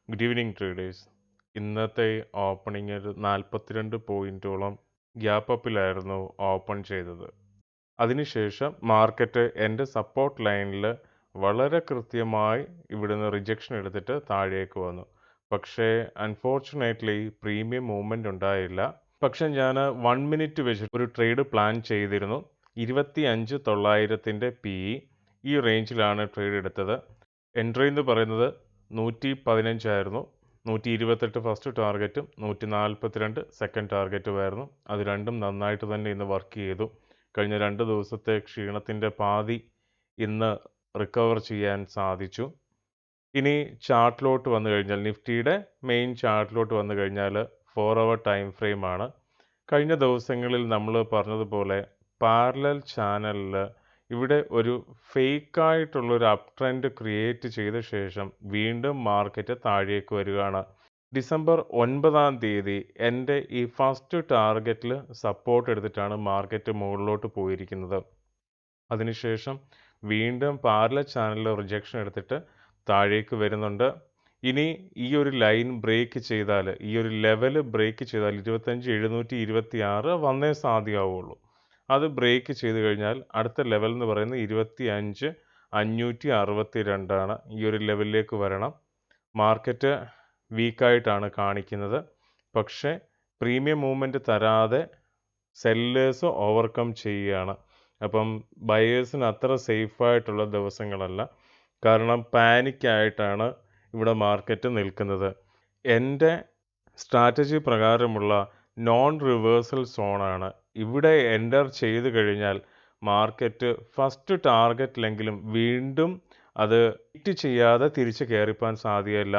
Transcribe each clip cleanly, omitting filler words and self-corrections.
Good evening traders. ഇന്നത്തെ opening ഒരു 42 പോയിന്റോളം gap അപ്പിലായിരുന്നു open ചെയ്തത്. അതിനുശേഷം മാർക്കറ്റ് എൻ്റെ സപ്പോർട്ട് ലൈനിൽ വളരെ കൃത്യമായി ഇവിടുന്ന് റിജക്ഷൻ എടുത്തിട്ട് താഴേക്ക് വന്നു. പക്ഷേ അൺഫോർച്ചുനേറ്റ്ലി പ്രീമിയം മൂവ്മെൻ്റ് ഉണ്ടായില്ല. പക്ഷെ ഞാൻ 1 മിനിറ്റ് വെച്ചിട്ട് ഒരു ട്രേഡ് പ്ലാൻ ചെയ്തിരുന്നു. 25,900 PE ഈ റേഞ്ചിലാണ് ട്രേഡ് എടുത്തത്. എൻട്രി എന്ന് പറയുന്നത് 115 ആയിരുന്നു. 128 ഫസ്റ്റ് ടാർഗറ്റും 142 സെക്കൻഡ് ടാർഗറ്റുമായിരുന്നു. അത് രണ്ടും നന്നായിട്ട് തന്നെ ഇന്ന് വർക്ക് ചെയ്തു. കഴിഞ്ഞ 2 ദിവസത്തെ ക്ഷീണത്തിൻ്റെ പാതി ഇന്ന് റിക്കവർ ചെയ്യാൻ സാധിച്ചു. ഇനി ചാർട്ടിലോട്ട് വന്നു കഴിഞ്ഞാൽ നിഫ്റ്റിയുടെ മെയിൻ ചാർട്ടിലോട്ട് വന്നു കഴിഞ്ഞാൽ 4 അവർ ടൈം ഫ്രെയിമാണ്. കഴിഞ്ഞ ദിവസങ്ങളിൽ നമ്മൾ പറഞ്ഞതുപോലെ പാരലൽ ചാനലിൽ ഇവിടെ ഒരു ഫേക്കായിട്ടുള്ളൊരു അപ് ട്രെൻഡ് ക്രിയേറ്റ് ചെയ്ത ശേഷം വീണ്ടും മാർക്കറ്റ് താഴേക്ക് വരികയാണ്. ഡിസംബർ 9 എൻ്റെ ഈ ഫസ്റ്റ് ടാർഗറ്റിൽ സപ്പോർട്ട് എടുത്തിട്ടാണ് മാർക്കറ്റ് മുകളിലോട്ട് പോയിരിക്കുന്നത്. അതിനുശേഷം വീണ്ടും പാരലൽ ചാനലിൽ റിജക്ഷൻ എടുത്തിട്ട് താഴേക്ക് വരുന്നുണ്ട്. ഇനി ഈ ഒരു ലൈൻ ബ്രേക്ക് ചെയ്താൽ, ഈ ഒരു ലെവൽ ബ്രേക്ക് ചെയ്താൽ 25,726 വന്നേ സാധ്യമാവുള്ളൂ. അത് ബ്രേക്ക് ചെയ്ത് കഴിഞ്ഞാൽ അടുത്ത ലെവൽ എന്ന് പറയുന്നത് 25,562 ഈ ഒരു ലെവലിലേക്ക് വരണം. മാർക്കറ്റ് വീക്കായിട്ടാണ് കാണിക്കുന്നത്. പക്ഷേ പ്രീമിയം മൂവ്മെൻറ്റ് തരാതെ സെല്ലേഴ്സ് ഓവർകം ചെയ്യുകയാണ്. അപ്പം ബയേഴ്സിന് അത്ര സേഫായിട്ടുള്ള ദിവസങ്ങളല്ല. കാരണം പാനിക്കായിട്ടാണ് ഇവിടെ മാർക്കറ്റ് നിൽക്കുന്നത്. എൻ്റെ സ്ട്രാറ്റജി പ്രകാരമുള്ള നോൺ റിവേഴ്സൽ സോണാണ്. ഇവിടെ എൻ്റർ ചെയ്ത് കഴിഞ്ഞാൽ മാർക്കറ്റ് ഫസ്റ്റ് ടാർഗറ്റിലെങ്കിലും വീണ്ടും അത് ഹിറ്റ് ചെയ്യാതെ തിരിച്ച് കയറിപ്പോകാൻ സാധ്യതയില്ല.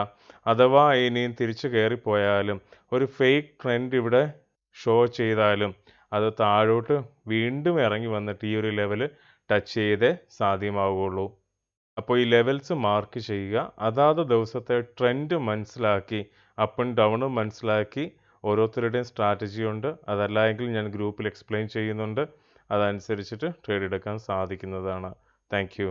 അഥവാ ഇനിയും തിരിച്ച് കയറിപ്പോയാലും ഒരു ഫേക്ക് ട്രെൻഡ് ഇവിടെ ഷോ ചെയ്താലും അത് താഴോട്ട് വീണ്ടും ഇറങ്ങി വന്നിട്ട് ഈ ഒരു ലെവൽ ടച്ച് ചെയ്തേ സാധ്യമാവുകയുള്ളൂ. അപ്പോൾ ഈ ലെവൽസ് മാർക്ക് ചെയ്യുക. അതാത് ദിവസത്തെ ട്രെൻഡ് മനസ്സിലാക്കി അപ്പ് ആൻഡ് ഡൗണും മനസ്സിലാക്കി ഓരോരുത്തരുടെയും സ്ട്രാറ്റജി ഉണ്ട്. അതല്ല എങ്കിൽ ഞാൻ ഗ്രൂപ്പിൽ എക്സ്പ്ലെയിൻ ചെയ്യുന്നുണ്ട്. അതനുസരിച്ചിട്ട് ട്രേഡ് എടുക്കാൻ സാധിക്കുന്നതാണ്. Thank you.